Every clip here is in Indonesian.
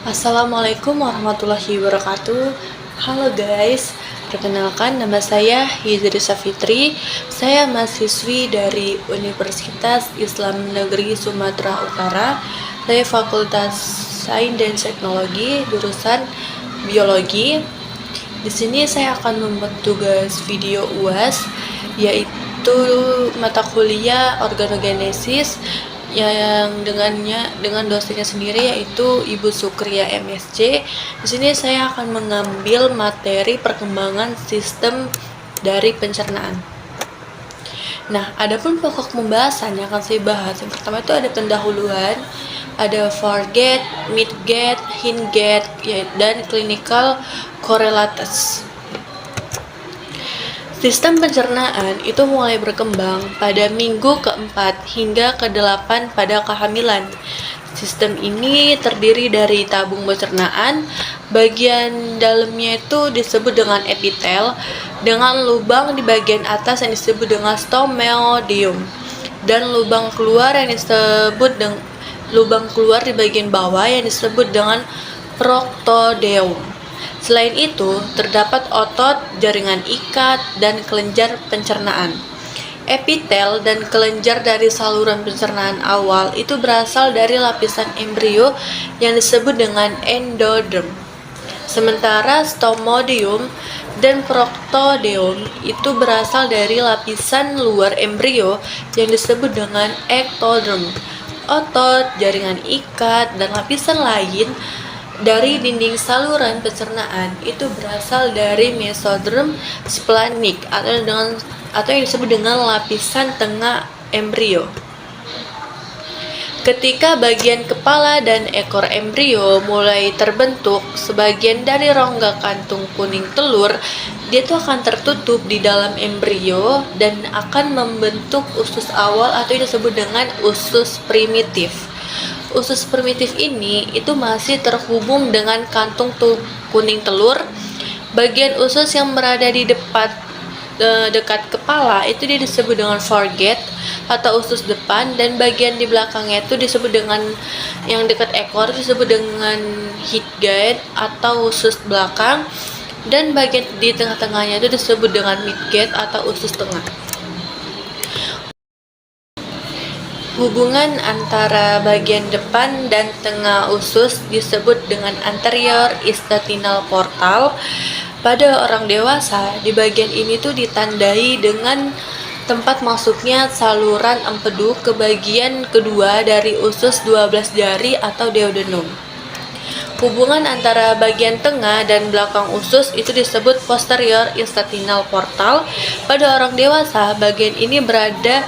Assalamualaikum warahmatullahi wabarakatuh. Halo guys, perkenalkan nama saya Hidri Safitri. Saya mahasiswi dari Universitas Islam Negeri Sumatera Utara. Saya Fakultas Sains dan Teknologi, jurusan Biologi. Di sini saya akan membuat tugas video UAS, yaitu mata kuliah organogenesis yang dengan dosennya sendiri yaitu Ibu Sukria MSc. Di sini saya akan mengambil materi perkembangan sistem dari pencernaan. Nah, adapun pokok pembahasan yang akan saya bahas, yang pertama itu ada pendahuluan, ada foregate, midgate, hindgate, dan clinical correlates. Sistem pencernaan itu mulai berkembang pada minggu keempat hingga ke-8 pada kehamilan. Sistem ini terdiri dari tabung pencernaan, bagian dalamnya itu disebut dengan epitel, dengan lubang di bagian atas yang disebut dengan stomeodium, dan lubang keluar di bagian bawah yang disebut dengan proctodeum. Selain itu, terdapat otot, jaringan ikat, dan kelenjar pencernaan. Epitel dan kelenjar dari saluran pencernaan awal itu berasal dari lapisan embrio yang disebut dengan endoderm. Sementara stomodium dan proctodeum itu berasal dari lapisan luar embrio yang disebut dengan ectoderm. Otot, jaringan ikat, dan lapisan lain dari dinding saluran pencernaan itu berasal dari mesoderm splenic atau yang disebut dengan lapisan tengah embrio. Ketika bagian kepala dan ekor embrio mulai terbentuk, sebagian dari rongga kantung kuning telur dia itu akan tertutup di dalam embrio dan akan membentuk usus awal atau yang disebut dengan usus primitif. Usus primitif ini itu masih terhubung dengan kantung kuning telur. Bagian usus yang berada di dekat kepala itu dia disebut dengan foregate atau usus depan, dan bagian di belakangnya itu disebut dengan yang dekat ekor disebut dengan hindgate atau usus belakang, dan bagian di tengah-tengahnya itu disebut dengan midgate atau usus tengah. Hubungan antara bagian depan dan tengah usus disebut dengan anterior istatinal portal. Pada orang dewasa, di bagian ini tuh ditandai dengan tempat masuknya saluran empedu ke bagian kedua dari usus 12 jari atau duodenum. Hubungan antara bagian tengah dan belakang usus itu disebut posterior istatinal portal. Pada orang dewasa, bagian ini berada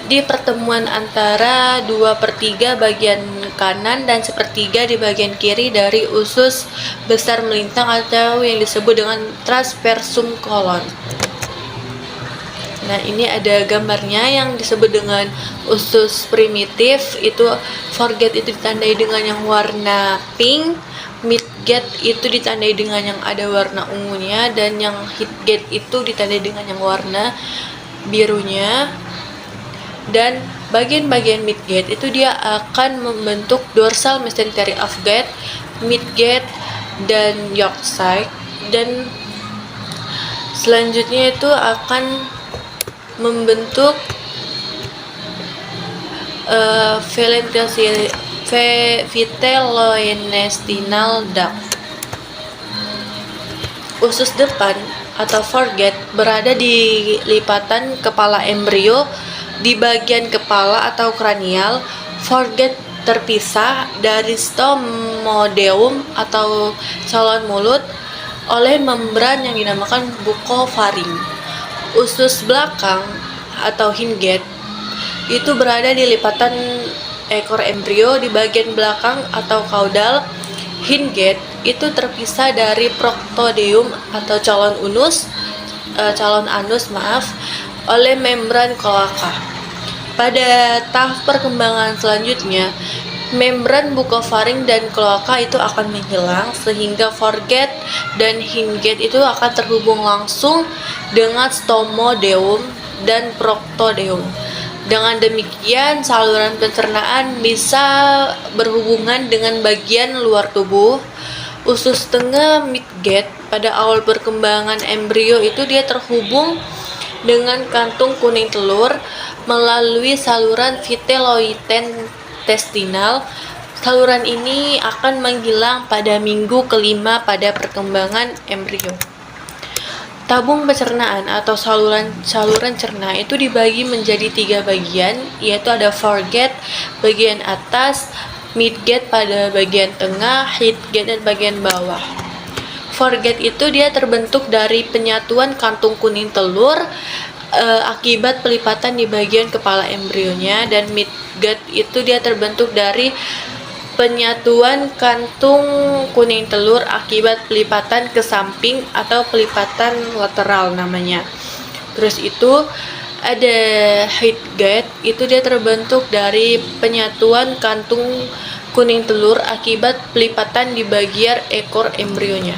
di pertemuan antara 2/3 bagian kanan dan 1/3 di bagian kiri dari usus besar melintang atau yang disebut dengan transversum colon. Nah, ini ada gambarnya yang disebut dengan usus primitif. Itu foregate itu ditandai dengan yang warna pink, midgate itu ditandai dengan yang ada warna ungunya, dan yang hindgate itu ditandai dengan yang warna birunya. Dan bagian-bagian midgate itu dia akan membentuk dorsal mesentery of gate, midgate, dan yolk-sac, dan selanjutnya itu akan membentuk vitellointestinal duct. Usus depan atau foregate berada di lipatan kepala embrio. Di bagian kepala atau kranial, foregate terpisah dari stomodeum atau calon mulut oleh membran yang dinamakan bucofaring. Usus belakang atau hindgate itu berada di lipatan ekor embrio di bagian belakang atau caudal. Hindgate itu terpisah dari proctodeum atau calon anus oleh membran kloaka. Pada tahap perkembangan selanjutnya, membran bucofaring dan kloaka itu akan menghilang sehingga foregate dan hindgate itu akan terhubung langsung dengan stomodeum dan proctodeum. Dengan demikian, saluran pencernaan bisa berhubungan dengan bagian luar tubuh. Usus tengah midgut pada awal perkembangan embrio itu dia terhubung dengan kantung kuning telur melalui saluran vitellointestinal. Saluran ini akan menghilang pada minggu kelima pada perkembangan embrio. Tabung pencernaan atau saluran cerna itu dibagi menjadi 3 bagian, yaitu ada foregut bagian atas, midgut pada bagian tengah, hindgut dan bagian bawah. Foregut itu dia terbentuk dari penyatuan kantung kuning telur akibat pelipatan di bagian kepala embrionya, dan midgut itu dia terbentuk dari penyatuan kantung kuning telur akibat pelipatan ke samping atau pelipatan lateral namanya. Terus itu ada hindgut, itu dia terbentuk dari penyatuan kantung kuning telur akibat pelipatan di bagian ekor embrionya.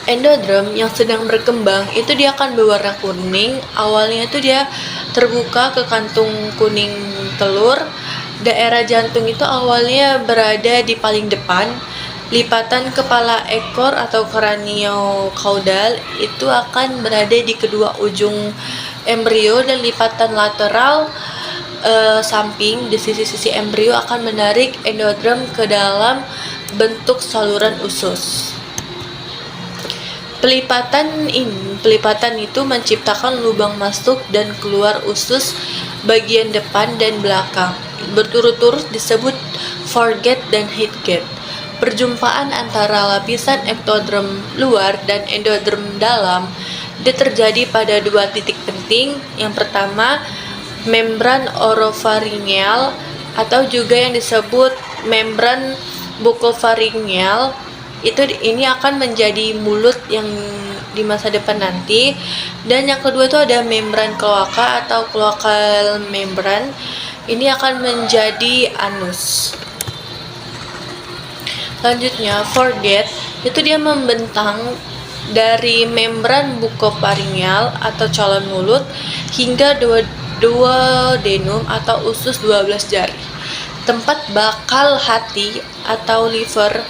Endodrem yang sedang berkembang itu dia akan berwarna kuning. Awalnya itu dia terbuka ke kantung kuning telur. Daerah jantung itu awalnya berada di paling depan. Lipatan kepala ekor atau craniocaudal itu akan berada di kedua ujung embrio, dan lipatan lateral samping di sisi-sisi embrio akan menarik endodrem ke dalam bentuk saluran usus. Pelipatan itu menciptakan lubang masuk dan keluar usus bagian depan dan belakang. Berturut-turut disebut foregut dan hindgut. Perjumpaan antara lapisan ektodrem luar dan endodrem dalam terjadi pada 2 titik penting. Yang pertama, membran orofaringeal atau juga yang disebut membran bucofaringeal. Ini akan menjadi mulut yang di masa depan nanti. Dan yang kedua itu ada membran kloaka atau cloacal membran. Ini akan menjadi anus. Selanjutnya, foregut itu dia membentang dari membran bucopharyngeal atau calon mulut hingga duodenum atau usus 12 jari. Tempat bakal hati atau liver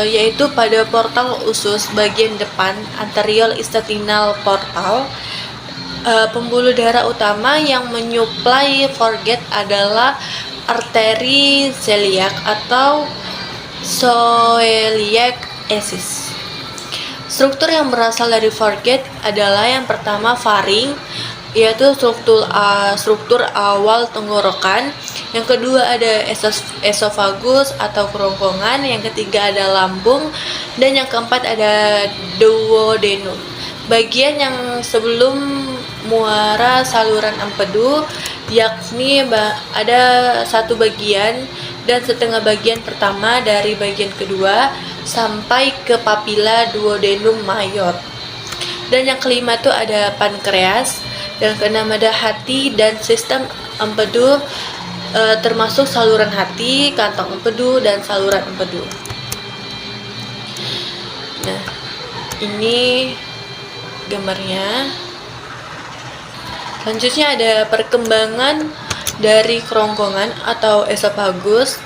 yaitu pada portal usus bagian depan anterior intestinal portal. Pembuluh darah utama yang menyuplai foregut adalah arteri celiac atau celiac axis. Struktur yang berasal dari foregut adalah yang pertama faring, yaitu struktur awal tenggorokan. Yang kedua ada esofagus atau kerongkongan. Yang ketiga ada lambung, dan yang keempat ada duodenum, bagian yang sebelum muara saluran empedu, yakni ada 1 bagian dan setengah bagian pertama dari bagian kedua sampai ke papila duodenum mayor. Dan yang kelima itu ada pankreas, dan keenam ada hati dan sistem empedu, termasuk saluran hati, kantong empedu, dan saluran empedu. Nah, ini gambarnya. Selanjutnya ada perkembangan dari kerongkongan atau esofagus.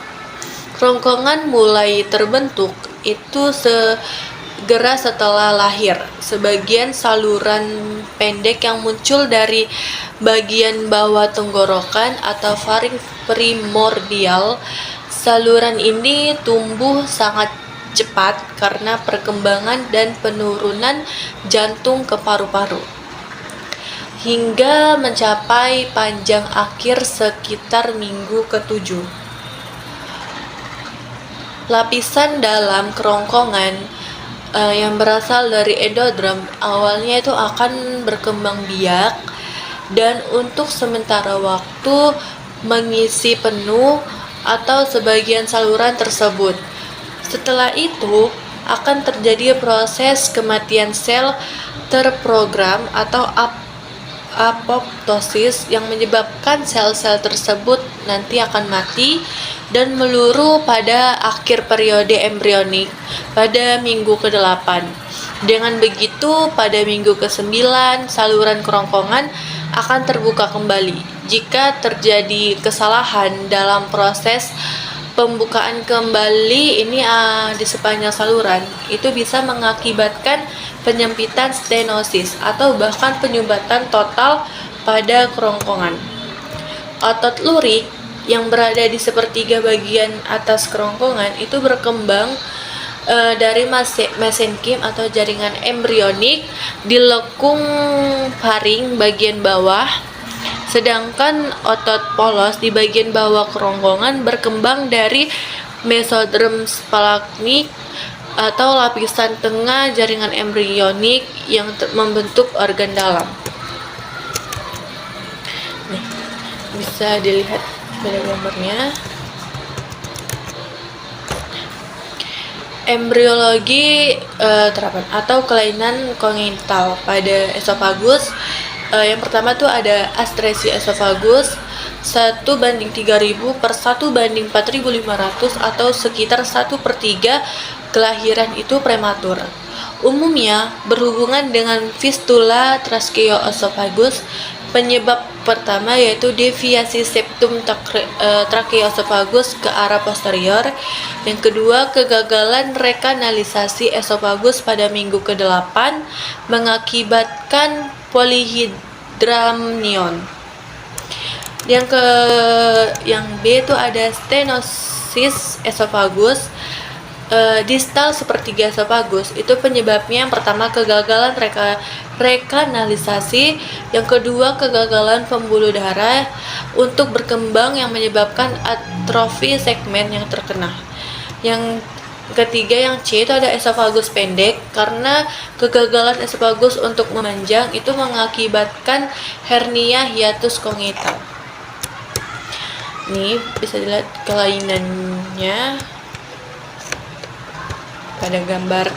Kerongkongan mulai terbentuk itu segera setelah lahir. Sebagian saluran pendek yang muncul dari bagian bawah tenggorokan atau faring primordial. Saluran ini tumbuh sangat cepat karena perkembangan dan penurunan jantung ke paru-paru, hingga mencapai panjang akhir sekitar minggu ke-7. Lapisan dalam kerongkongan yang berasal dari endodrem awalnya itu akan berkembang biak dan untuk sementara waktu mengisi penuh atau sebagian saluran tersebut. Setelah itu akan terjadi proses kematian sel terprogram atau apoptosis yang menyebabkan sel-sel tersebut nanti akan mati dan meluru pada akhir periode embrionik pada minggu ke-8. Dengan begitu, pada minggu ke-9, saluran kerongkongan akan terbuka kembali. Jika terjadi kesalahan dalam proses pembukaan kembali ini di sepanjang saluran, itu bisa mengakibatkan penyempitan stenosis atau bahkan penyumbatan total pada kerongkongan. Otot lurik yang berada di sepertiga bagian atas kerongkongan itu berkembang dari mesenkim atau jaringan embrionik di lekung faring bagian bawah, sedangkan otot polos di bagian bawah kerongkongan berkembang dari mesoderm splanchnic atau lapisan tengah jaringan embrionik yang membentuk organ dalam. Nih, bisa dilihat pada gambarnya. Embriologi terapan atau kelainan kongenital pada esofagus. Yang pertama tuh ada atresia esofagus 1:3000 per 1:4500 atau sekitar 1/3 kelahiran itu prematur. Umumnya berhubungan dengan fistula tracheoesophagus. Penyebab pertama yaitu deviasi septum tracheoesophagus ke arah posterior. Yang kedua, kegagalan rekanalisasi esofagus pada minggu ke-8 mengakibatkan polyhydramnion. Yang B itu ada stenosis esofagus distal sepertiga esofagus. Itu penyebabnya yang pertama kegagalan rekanalisasi, yang kedua kegagalan pembuluh darah untuk berkembang yang menyebabkan atrofi segmen yang terkena. Yang ketiga yang C itu ada esofagus pendek, karena kegagalan esofagus untuk memanjang itu mengakibatkan hernia hiatus kongenital. Ini bisa dilihat kelainannya pada gambar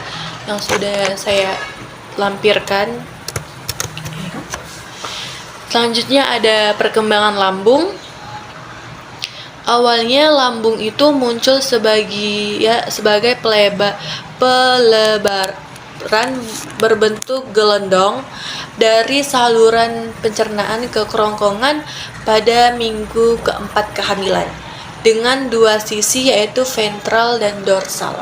yang sudah saya lampirkan. Selanjutnya ada perkembangan lambung. Awalnya lambung itu muncul sebagai pelebaran berbentuk gelondong dari saluran pencernaan ke kerongkongan pada minggu ke-4 kehamilan dengan dua sisi yaitu ventral dan dorsal.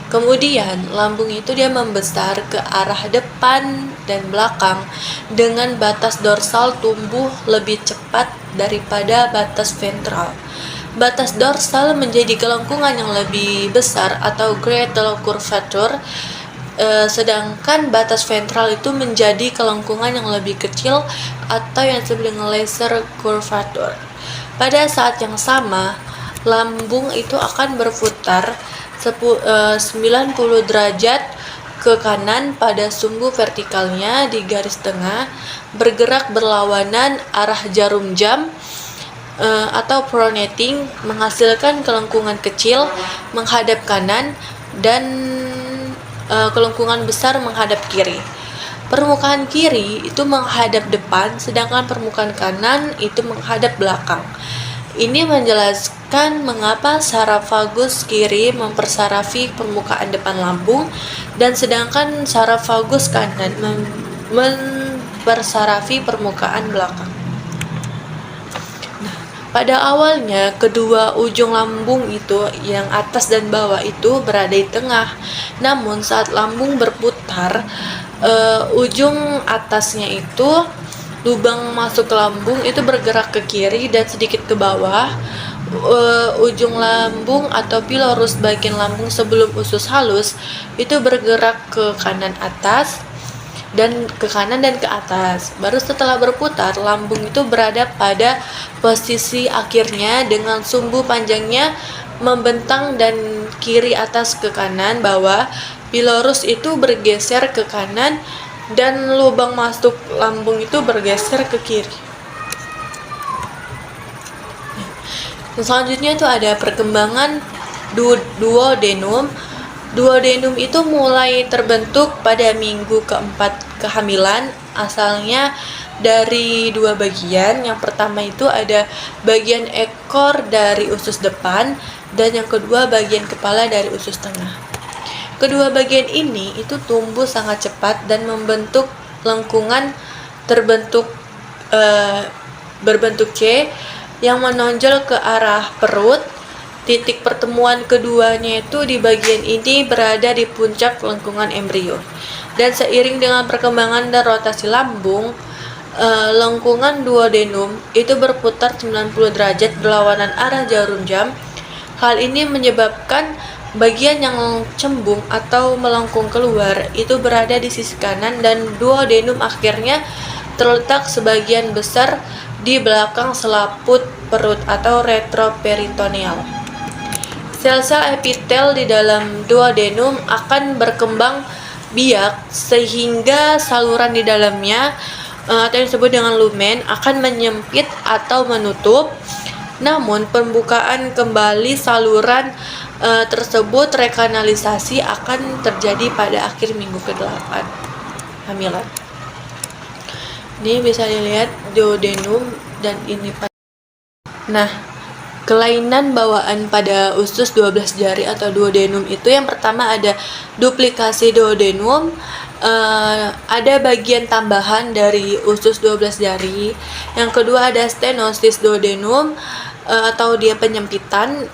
Kemudian lambung itu dia membesar ke arah depan dan belakang dengan batas dorsal tumbuh lebih cepat daripada batas ventral. Batas dorsal menjadi kelengkungan yang lebih besar atau greater curvature, sedangkan batas ventral itu menjadi kelengkungan yang lebih kecil atau yang disebut dengan lesser curvature. Pada saat yang sama, lambung itu akan berputar 90 derajat ke kanan pada sumbu vertikalnya di garis tengah, bergerak berlawanan arah jarum jam atau pronating, menghasilkan kelengkungan kecil menghadap kanan dan kelengkungan besar menghadap kiri. Permukaan kiri itu menghadap depan, sedangkan permukaan kanan itu menghadap belakang. Ini menjelaskan mengapa saraf vagus kiri mempersarafi permukaan depan lambung dan sedangkan saraf vagus kanan mempersarafi permukaan belakang. Nah, pada awalnya kedua ujung lambung itu yang atas dan bawah itu berada di tengah. Namun saat lambung berputar, ujung atasnya itu lubang masuk ke lambung itu bergerak ke kiri dan sedikit ke bawah. Ujung lambung atau pilorus bagian lambung sebelum usus halus itu bergerak ke kanan atas dan ke kanan dan ke atas. Baru setelah berputar, lambung itu berada pada posisi akhirnya dengan sumbu panjangnya membentang dan kiri atas ke kanan bawah. Pilorus itu bergeser ke kanan dan lubang masuk lambung itu bergeser ke kiri. Selanjutnya itu ada perkembangan duodenum. Duodenum itu mulai terbentuk pada minggu ke-4 kehamilan, asalnya dari dua bagian. Yang pertama itu ada bagian ekor dari usus depan dan yang kedua bagian kepala dari usus tengah. Kedua bagian ini itu tumbuh sangat cepat dan membentuk lengkungan berbentuk C yang menonjol ke arah perut. Titik pertemuan keduanya itu di bagian ini berada di puncak lengkungan embrio. Dan seiring dengan perkembangan dan rotasi lambung, lengkungan duodenum itu berputar 90 derajat berlawanan arah jarum jam. Hal ini menyebabkan bagian yang cembung atau melengkung keluar itu berada di sisi kanan, dan duodenum akhirnya terletak sebagian besar di belakang selaput perut atau retroperitoneal. Sel-sel epitel di dalam duodenum akan berkembang biak sehingga saluran di dalamnya atau yang disebut dengan lumen akan menyempit atau menutup. Namun pembukaan kembali saluran tersebut rekanalisasi akan terjadi pada akhir minggu ke-8 hamilan. Ini bisa dilihat duodenum dan ini. Nah, kelainan bawaan pada usus 12 jari atau duodenum itu yang pertama ada duplikasi duodenum, ada bagian tambahan dari usus 12 jari. Yang kedua ada stenosis duodenum atau dia penyempitan.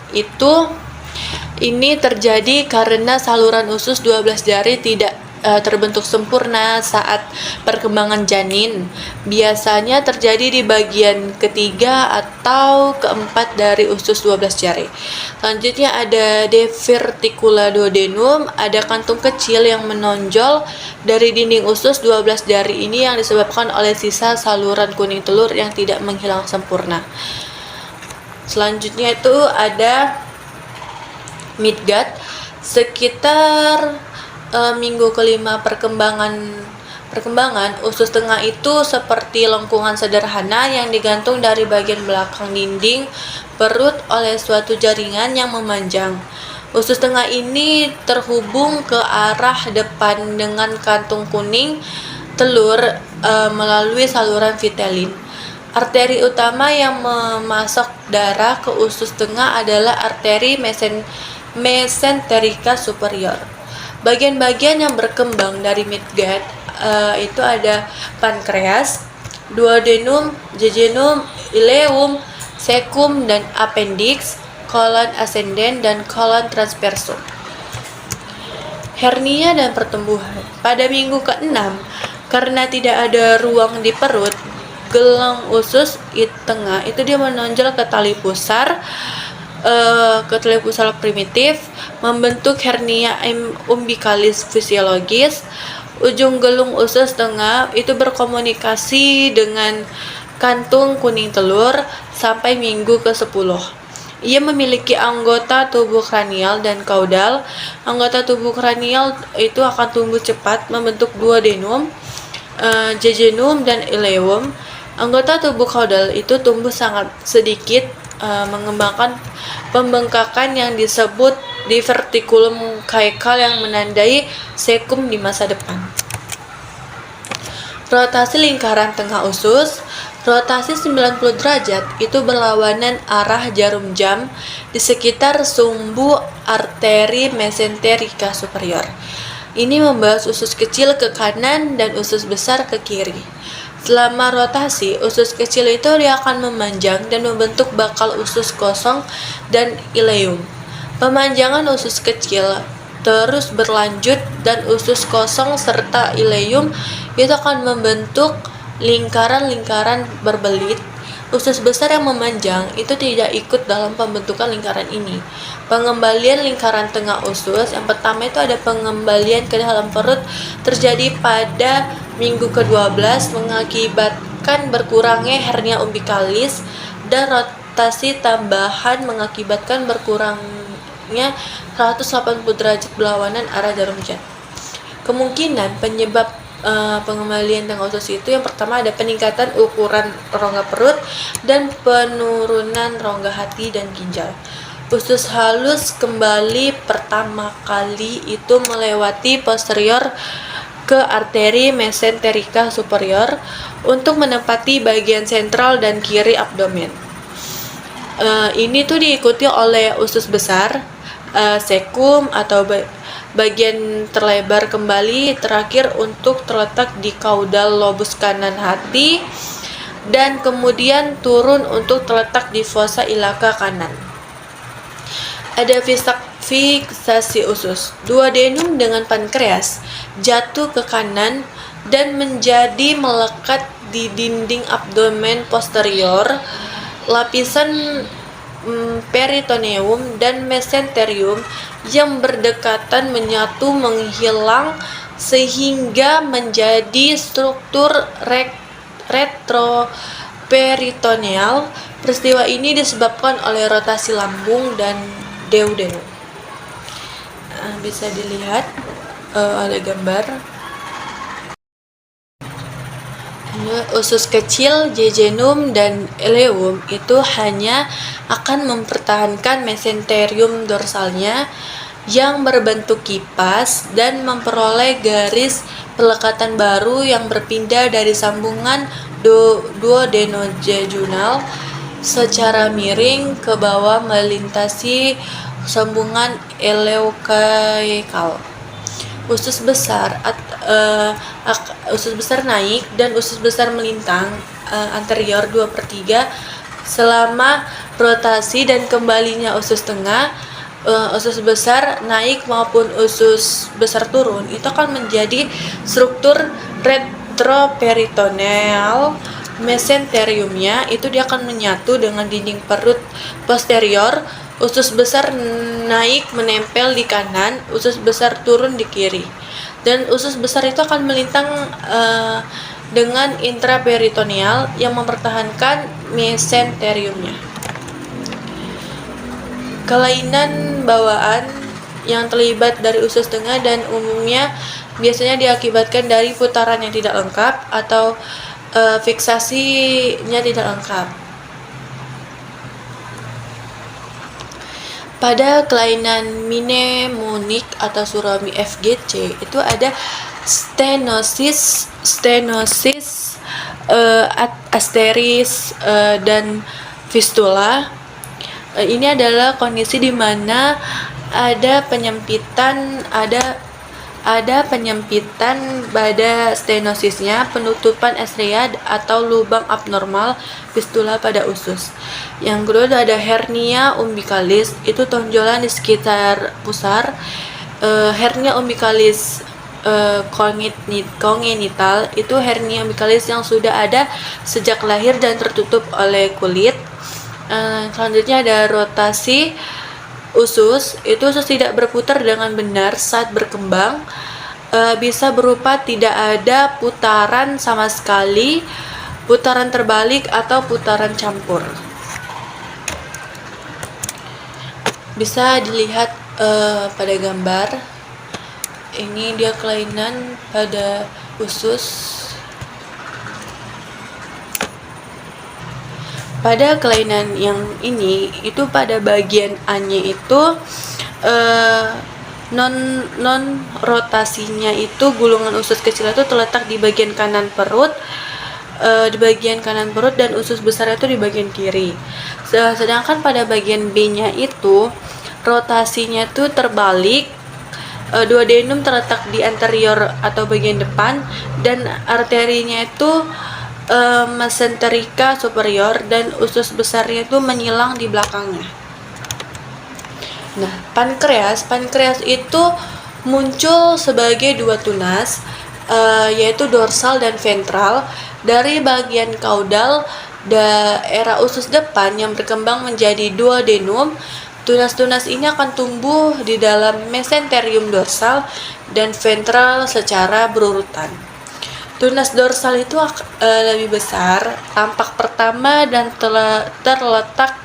Ini terjadi karena saluran usus 12 jari tidak terbentuk sempurna saat perkembangan janin. Biasanya terjadi di bagian ketiga atau keempat dari usus 12 jari. Selanjutnya ada diverticula duodenum, ada kantung kecil yang menonjol dari dinding usus 12 jari ini yang disebabkan oleh sisa saluran kuning telur yang tidak menghilang sempurna. Selanjutnya itu ada midgut. Sekitar minggu kelima perkembangan usus tengah itu seperti lengkungan sederhana yang digantung dari bagian belakang dinding perut oleh suatu jaringan yang memanjang. Usus tengah ini terhubung ke arah depan dengan kantung kuning telur melalui saluran vitelin. Arteri utama yang memasok darah ke usus tengah adalah arteri mesenterica superior. Bagian-bagian yang berkembang dari midgut itu ada pankreas, duodenum, jejunum, ileum, cecum dan appendix, kolon ascendens dan kolon transversum. Hernia dan pertumbuhan. Pada minggu ke-6, karena tidak ada ruang di perut, gelang usus tengah itu dia menonjol ke tali pusar primitif, membentuk hernia umbilicalis fisiologis. Ujung gelung usus tengah itu berkomunikasi dengan kantung kuning telur sampai minggu ke-10. Ia memiliki anggota tubuh kranial dan kaudal. Anggota tubuh kranial itu akan tumbuh cepat membentuk duodenum, jejunum dan ileum. Anggota tubuh kaudal itu tumbuh sangat sedikit, mengembangkan pembengkakan yang disebut diverticulum caecal yang menandai cecum di masa depan. Rotasi lingkaran tengah usus. Rotasi 90 derajat itu berlawanan arah jarum jam di sekitar sumbu arteri mesenterica superior. Ini membahas usus kecil ke kanan dan usus besar ke kiri. Selama rotasi, usus kecil itu dia akan memanjang dan membentuk bakal usus kosong dan ileum. Pemanjangan usus kecil terus berlanjut dan usus kosong serta ileum itu akan membentuk lingkaran-lingkaran berbelit. Usus besar yang memanjang itu tidak ikut dalam pembentukan lingkaran ini. Pengembalian lingkaran tengah usus yang pertama itu ada pengembalian ke dalam perut terjadi pada minggu ke-12 mengakibatkan berkurangnya hernia umbilicalis, dan rotasi tambahan mengakibatkan berkurangnya 180 derajat berlawanan arah jarum jam. Kemungkinan penyebab pengembalian tengah usus itu yang pertama ada peningkatan ukuran rongga perut dan penurunan rongga hati dan ginjal. Usus halus kembali pertama kali itu melewati posterior ke arteri mesenterica superior untuk menempati bagian sentral dan kiri abdomen. Ini tuh diikuti oleh usus besar, cecum atau bagian terlebar kembali terakhir untuk terletak di kaudal lobus kanan hati, dan kemudian turun untuk terletak di fosa ilaka kanan. Ada fiksasi usus. Duodenum dengan pankreas jatuh ke kanan dan menjadi melekat di dinding abdomen posterior. Lapisan peritoneum dan mesenterium yang berdekatan menyatu menghilang sehingga menjadi struktur retroperitoneal. Peristiwa ini disebabkan oleh rotasi lambung dan duodenum. Bisa dilihat oleh gambar. Usus kecil, jejunum dan ileum itu hanya akan mempertahankan mesenterium dorsalnya yang berbentuk kipas dan memperoleh garis pelekatan baru yang berpindah dari sambungan duodenojejunal secara miring ke bawah melintasi sambungan ileokaikal. Usus besar naik dan usus besar melintang anterior 2/3 selama rotasi, dan kembalinya usus tengah, usus besar naik maupun usus besar turun itu akan menjadi struktur retroperitoneal. Mesenteriumnya itu dia akan menyatu dengan dinding perut posterior. Usus besar naik menempel di kanan, usus besar turun di kiri, dan usus besar itu akan melintang dengan intraperitoneal yang mempertahankan mesenteriumnya. Kelainan bawaan yang terlibat dari usus tengah dan umumnya biasanya diakibatkan dari putaran yang tidak lengkap atau fiksasinya tidak lengkap. Pada kelainan mnemonik atau surami FGC itu ada stenosis, asteris, dan fistula. Ini adalah kondisi di mana ada penyempitan pada stenosisnya, penutupan estria atau lubang abnormal fistula pada usus. Yang kedua ada hernia umbilicalis, itu tonjolan di sekitar pusar. Hernia umbilicalis kongenital itu hernia umbilicalis yang sudah ada sejak lahir dan tertutup oleh kulit. Selanjutnya ada rotasi usus, itu usus tidak berputar dengan benar saat berkembang, bisa berupa tidak ada putaran sama sekali, putaran terbalik, atau putaran campur. Bisa dilihat pada gambar ini, dia kelainan pada usus. Pada kelainan yang ini itu pada bagian A-nya itu non rotasinya itu gulungan usus kecil itu terletak di bagian kanan perut, dan usus besar itu di bagian kiri. Sedangkan pada bagian B-nya itu rotasinya itu terbalik. Duodenum terletak di anterior atau bagian depan, dan arterinya itu mesenterika superior, dan usus besarnya itu menyilang di belakangnya. Nah, pankreas itu muncul sebagai dua tunas, yaitu dorsal dan ventral, dari bagian kaudal daerah usus depan yang berkembang menjadi duodenum. Tunas-tunas ini akan tumbuh di dalam mesenterium dorsal dan ventral secara berurutan. Tunas dorsal itu lebih besar, tampak pertama dan terletak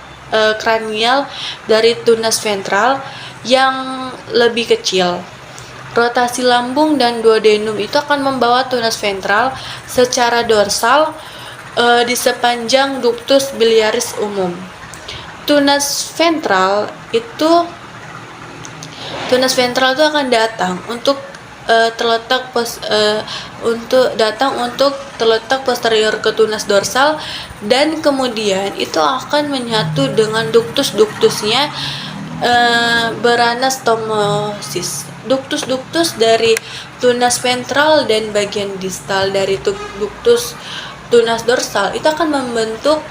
kranial dari tunas ventral yang lebih kecil. Rotasi lambung dan duodenum itu akan membawa tunas ventral secara dorsal di sepanjang ductus biliaris umum. Tunas ventral itu akan datang untuk terletak posterior ke tunas dorsal, dan kemudian itu akan menyatu dengan ductusnya beranastomosis. Ductus dari tunas ventral dan bagian distal dari ductus tunas dorsal itu akan membentuk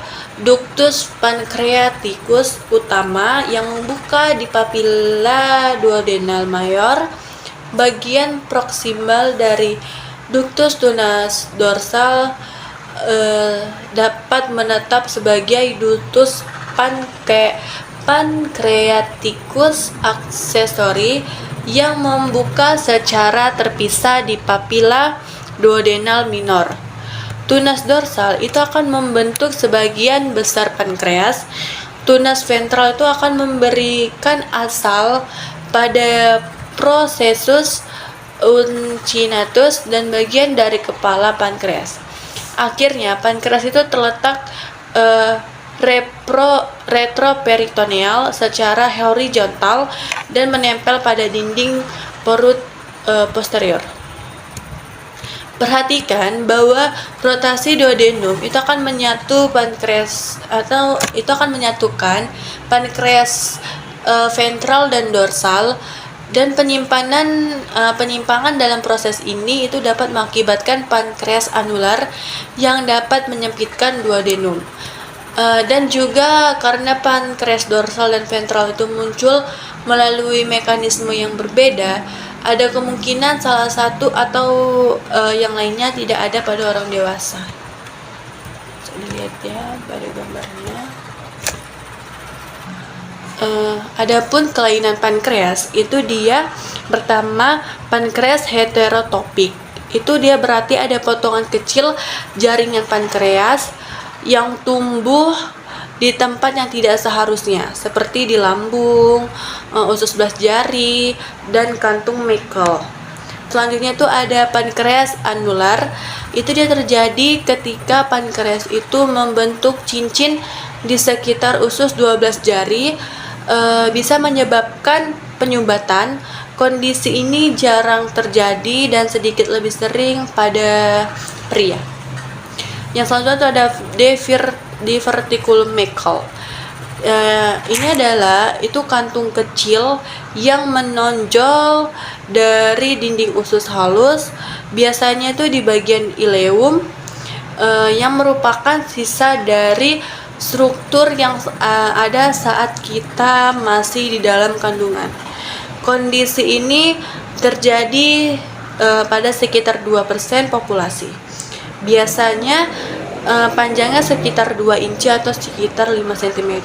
ductus pancreaticus utama yang membuka di papilla duodenal mayor. Bagian proksimal dari ductus tunas dorsal dapat menetap sebagai ductus pancreaticus accessory yang membuka secara terpisah di papilla duodenal minor. Tunas dorsal itu akan membentuk sebagian besar pankreas. Tunas ventral itu akan memberikan asal pada processus uncinatus dan bagian dari kepala pankreas. Akhirnya pankreas itu terletak retroperitoneal secara horizontal dan menempel pada dinding perut posterior. Perhatikan bahwa rotasi duodenum itu akan menyatukan pankreas ventral dan dorsal, dan penyimpangan dalam proses ini itu dapat mengakibatkan pankreas anular yang dapat menyempitkan duodenum. Dan juga karena pankreas dorsal dan ventral itu muncul melalui mekanisme yang berbeda, ada kemungkinan salah satu atau yang lainnya tidak ada pada orang dewasa. Bisa dilihat ya pada gambarnya. Adapun kelainan pankreas itu dia pertama pankreas heterotopik. Itu dia berarti ada potongan kecil jaringan pankreas yang tumbuh di tempat yang tidak seharusnya, seperti di lambung, usus belas jari, dan kantung Meckel. Selanjutnya itu ada pankreas anular. Itu dia terjadi ketika pankreas itu membentuk cincin di sekitar usus 12 jari, bisa menyebabkan penyumbatan. Kondisi ini jarang terjadi dan sedikit lebih sering pada pria. Yang selanjutnya itu ada diverticulum Meckel. Ini adalah kantung kecil yang menonjol dari dinding usus halus, biasanya itu di bagian ileum, yang merupakan sisa dari struktur yang ada saat kita masih di dalam kandungan. Kondisi ini terjadi pada sekitar 2% populasi. Biasanya panjangnya sekitar 2 inci atau sekitar 5 cm.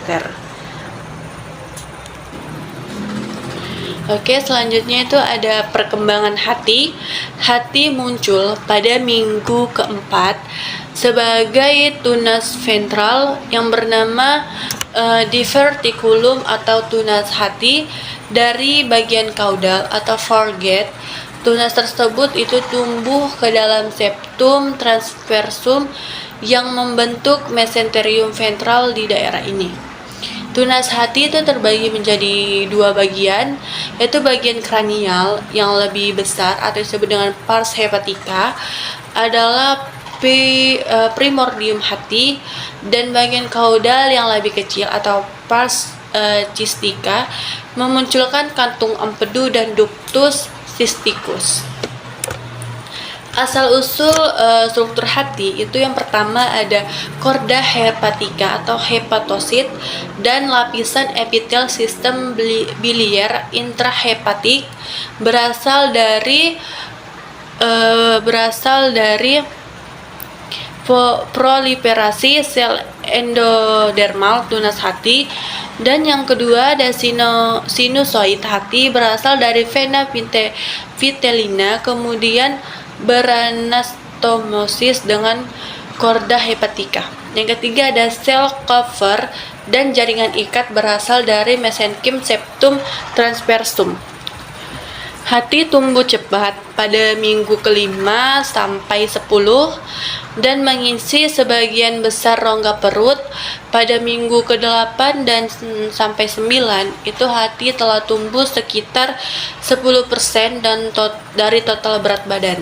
Oke, selanjutnya itu ada perkembangan hati. Hati muncul pada minggu keempat sebagai tunas ventral yang bernama diverticulum atau tunas hati dari bagian caudal atau foregut. Tunas tersebut itu tumbuh ke dalam septum transversum yang membentuk mesenterium ventral di daerah ini. Tunas hati itu terbagi menjadi 2 bagian, yaitu bagian kranial yang lebih besar atau disebut dengan pars hepatica adalah primordium hati, dan bagian caudal yang lebih kecil atau pars cystica memunculkan kantung empedu dan ductus cysticus. Asal-usul struktur hati itu yang pertama ada korda hepatica atau hepatosit dan lapisan epitel sistem biliar intrahepatik berasal dari proliferasi sel endodermal tunas hati. Dan yang kedua ada sinusoid hati berasal dari vena vitellina, kemudian beranastomosis dengan korda hepatica. Yang ketiga ada sel cover dan jaringan ikat berasal dari mesenkim septum transversum. Hati tumbuh cepat pada minggu ke-5 sampai 10 dan mengisi sebagian besar rongga perut. Pada minggu ke-8 dan sampai 9 itu hati telah tumbuh sekitar 10% dari total berat badan.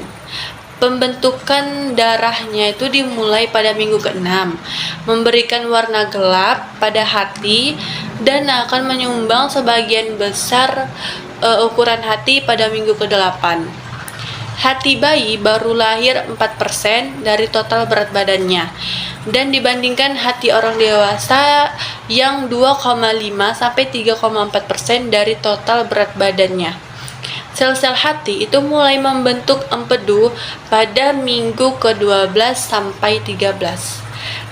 Pembentukan darahnya itu dimulai pada minggu ke-6, memberikan warna gelap pada hati dan akan menyumbang sebagian besar ukuran hati pada minggu ke-8. Hati bayi baru lahir 4% dari total berat badannya dan dibandingkan hati orang dewasa yang 2,5 sampai 3,4% dari total berat badannya. Sel-sel hati itu mulai membentuk empedu pada minggu ke-12 sampai 13.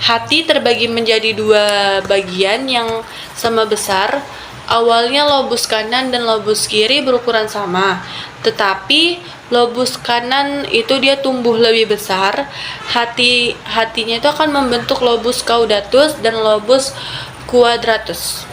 Hati terbagi menjadi dua bagian yang sama besar. Awalnya lobus kanan dan lobus kiri berukuran sama, tetapi lobus kanan itu dia tumbuh lebih besar. Hatinya itu akan membentuk lobus caudatus dan lobus quadratus.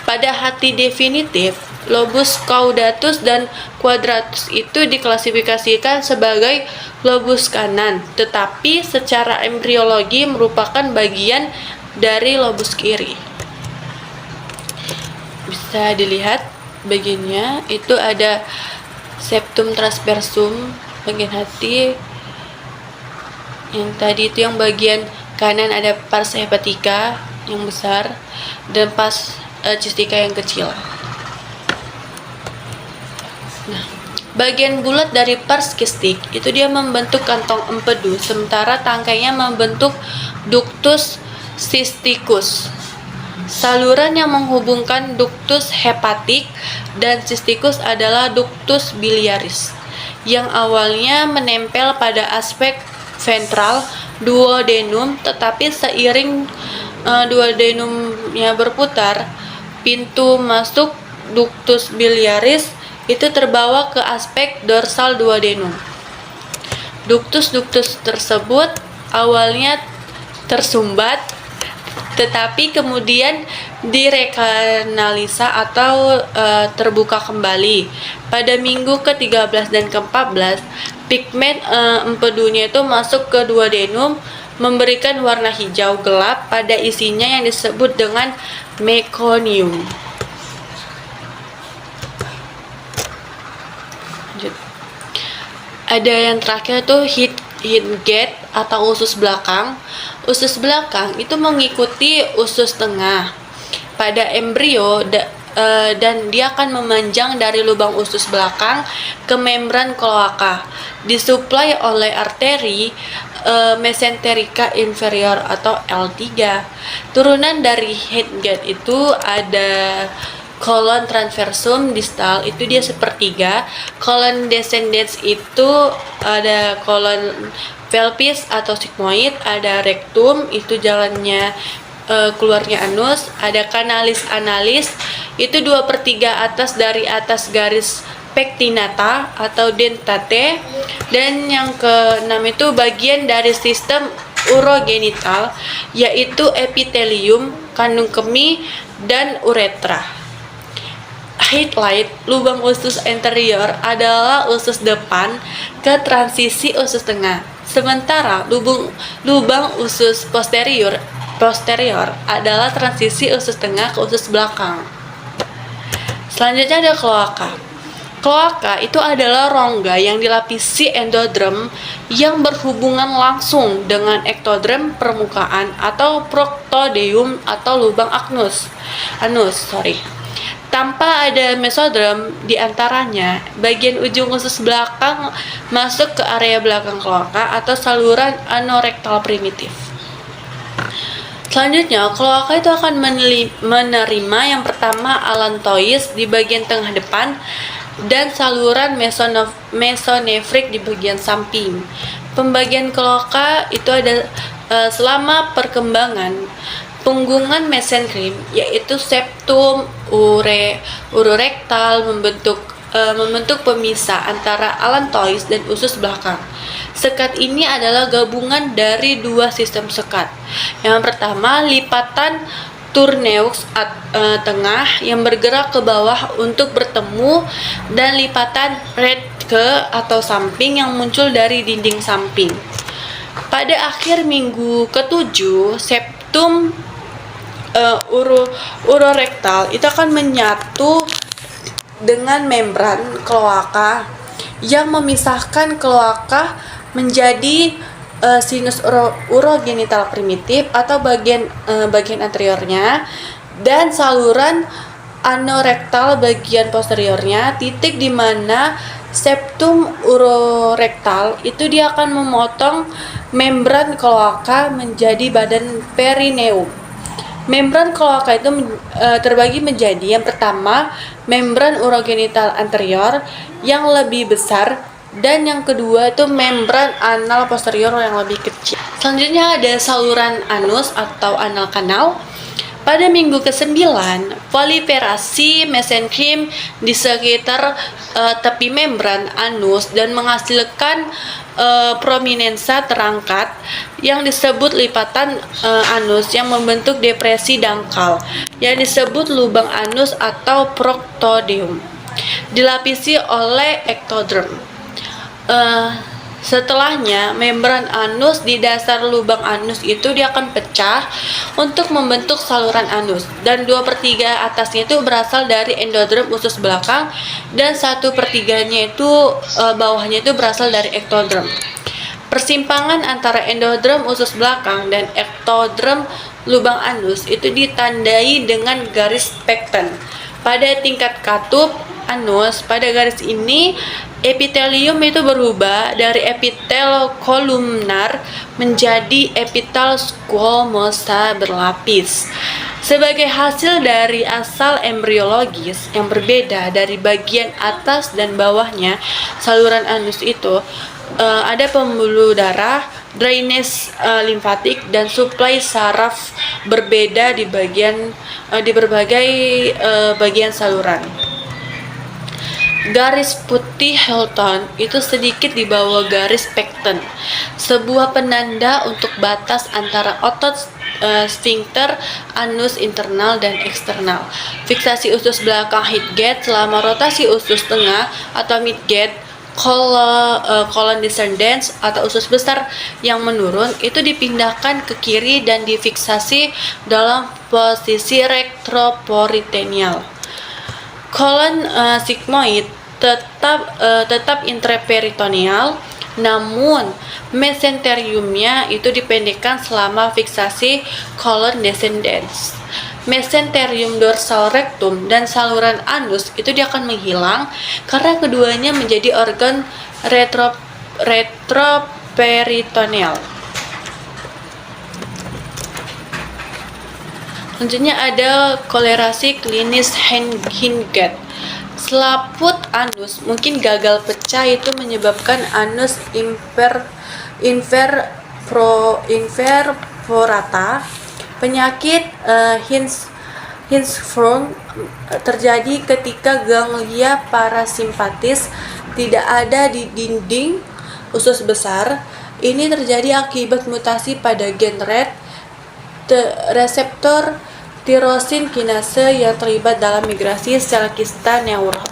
Pada hati definitif, lobus caudatus dan quadratus itu diklasifikasikan sebagai lobus kanan, tetapi secara embriologi merupakan bagian dari lobus kiri. Bisa dilihat bagiannya itu ada septum transversum bagian hati. Yang tadi itu yang bagian kanan ada pars hepatica yang besar dan pars cistica yang kecil. Nah, bagian bulat dari pars kistik itu dia membentuk kantong empedu, sementara tangkainya membentuk ductus cysticus. Saluran yang menghubungkan ductus hepatik dan cysticus adalah ductus biliaris, yang awalnya menempel pada aspek ventral duodenum, tetapi seiring duodenumnya berputar, pintu masuk ductus biliaris itu terbawa ke aspek dorsal duodenum. Ductus tersebut awalnya tersumbat, tetapi kemudian direkanalisa atau terbuka kembali. Pada minggu ke-13 dan ke-14, pigmen empedunya itu masuk ke duodenum, memberikan warna hijau gelap pada isinya yang disebut dengan meconium. Ada yang terakhir tuh Hindgate atau usus belakang. Usus belakang itu mengikuti usus tengah pada embrio dan dia akan memanjang dari lubang usus belakang ke membran kloaka, disuplai oleh arteri mesenterica inferior atau L3. Turunan dari Hindgate itu ada colon transversum distal, itu dia sepertiga. Colon descendens itu ada colon pelvis atau sigmoid, ada rectum itu jalannya keluarnya anus, ada canalis analis itu 2/3 atas dari atas garis pectinata atau dentate, dan yang ke-6 itu bagian dari sistem urogenital yaitu epitelium, kandung kemih, dan uretra. Highlight lubang usus anterior adalah usus depan ke transisi usus tengah, sementara lubang usus posterior adalah transisi usus tengah ke usus belakang. Selanjutnya ada kloaka. Kloaka itu adalah rongga yang dilapisi endodrem yang berhubungan langsung dengan ektodrem permukaan atau proctodeum atau lubang anus. Tanpa ada mesodrem di antaranya, bagian ujung usus belakang masuk ke area belakang kloaka atau saluran anorektal primitif. Selanjutnya, kloaka itu akan menerima yang pertama allantois di bagian tengah depan dan saluran mesonefrik di bagian samping. Pembagian kloaka itu ada selama perkembangan punggungan mesenkrim, yaitu septum urorektal membentuk pemisah antara allantois dan usus belakang. Sekat ini adalah gabungan dari dua sistem sekat. Yang pertama, lipatan turneux tengah yang bergerak ke bawah untuk bertemu, dan lipatan Redke atau samping yang muncul dari dinding samping. Pada akhir minggu ke-7, septum urorektal itu akan menyatu dengan membran kloaka yang memisahkan kloaka menjadi sinus urogenital primitif atau bagian anteriornya, dan saluran anorektal bagian posteriornya, titik di mana septum urorektal itu dia akan memotong membran kloaka menjadi badan perineum. Membran kloaka itu terbagi menjadi, yang pertama, membran urogenital anterior yang lebih besar, dan yang kedua itu membran anal posterior yang lebih kecil. Selanjutnya ada saluran anus atau anal kanal. Pada minggu ke-9, proliferasi mesenkrim di sekitar tepi membran anus dan menghasilkan prominensa terangkat yang disebut lipatan anus yang membentuk depresi dangkal yang disebut lubang anus atau proctodeum, dilapisi oleh ektoderm. Setelahnya, membran anus di dasar lubang anus itu dia akan pecah untuk membentuk saluran anus, dan 2/3 atasnya itu berasal dari endoderm usus belakang, dan 1/3-nya itu bawahnya itu berasal dari ektoderm. Persimpangan antara endoderm usus belakang dan ektoderm lubang anus itu ditandai dengan garis pekten. Pada tingkat katup anus, pada garis ini epitelium itu berubah dari epitel kolumnar menjadi epitel squamosa berlapis. Sebagai hasil dari asal embriologis yang berbeda dari bagian atas dan bawahnya saluran anus itu, ada pembuluh darah, drainase limfatik, dan suplai saraf berbeda di berbagai bagian saluran. Garis putih Hilton itu sedikit di bawah garis pekten, sebuah penanda untuk batas antara otot sphincter anus internal dan eksternal. Fiksasi usus belakang Hit-Gate selama rotasi usus tengah atau mid-gate, colon descendens atau usus besar yang menurun itu dipindahkan ke kiri dan difiksasi dalam posisi retroperitoneal. Colon sigmoid tetap intraperitoneal, namun mesenteriumnya itu dipendekkan selama fiksasi colon descendens. Mesenterium dorsal rectum dan saluran anus itu dia akan menghilang karena keduanya menjadi organ retroperitoneal. Selanjutnya ada kolerasi klinis Hinged. Selaput anus mungkin gagal pecah itu menyebabkan anus imperforata. Penyakit Hirschsprung terjadi ketika ganglia parasimpatis tidak ada di dinding usus besar. Ini terjadi akibat mutasi pada gen RET, reseptor tirosin kinase yang terlibat dalam migrasi sel kista neural.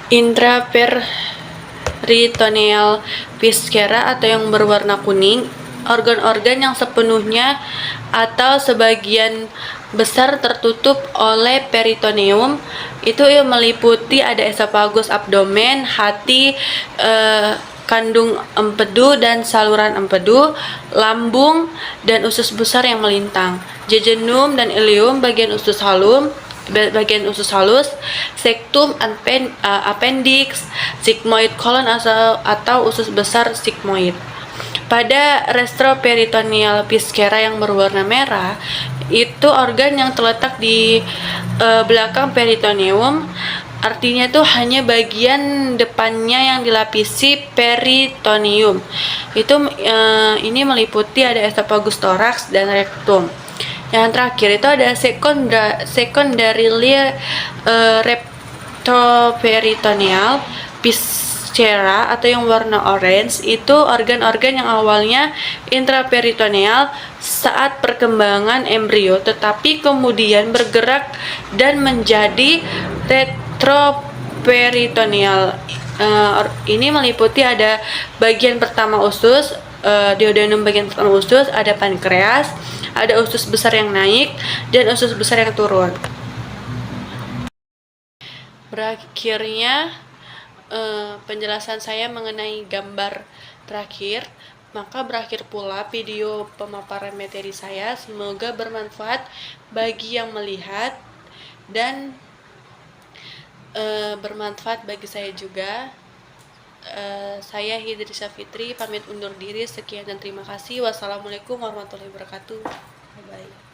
Intraperitoneal viscera atau yang berwarna kuning, organ-organ yang sepenuhnya atau sebagian besar tertutup oleh peritoneum itu meliputi ada esofagus, abdomen, hati, kandung empedu dan saluran empedu, lambung, dan usus besar yang melintang, jejunum dan ileum bagian usus halus, sektum, appendix, sigmoid colon atau usus besar sigmoid. Pada retroperitoneal viscera yang berwarna merah, itu organ yang terletak di belakang peritoneum. Artinya itu hanya bagian depannya yang dilapisi peritoneum. Ini meliputi ada esophagus, thorax, dan rectum. Yang terakhir itu ada secondarily retroperitoneal viscera atau yang warna orange. Itu organ-organ yang awalnya intraperitoneal saat perkembangan embrio, tetapi kemudian bergerak dan menjadi retroperitoneal. Ini meliputi ada bagian pertama usus, duodenum bagian pertama usus, ada pankreas, ada usus besar yang naik, dan usus besar yang turun. Berakhirnya penjelasan saya mengenai gambar terakhir. Maka berakhir pula video pemaparan materi saya. Semoga bermanfaat bagi yang melihat dan bermanfaat bagi saya juga. Saya Hidrisa Fitri pamit undur diri. Sekian dan terima kasih. Wassalamualaikum warahmatullahi wabarakatuh. Bye bye.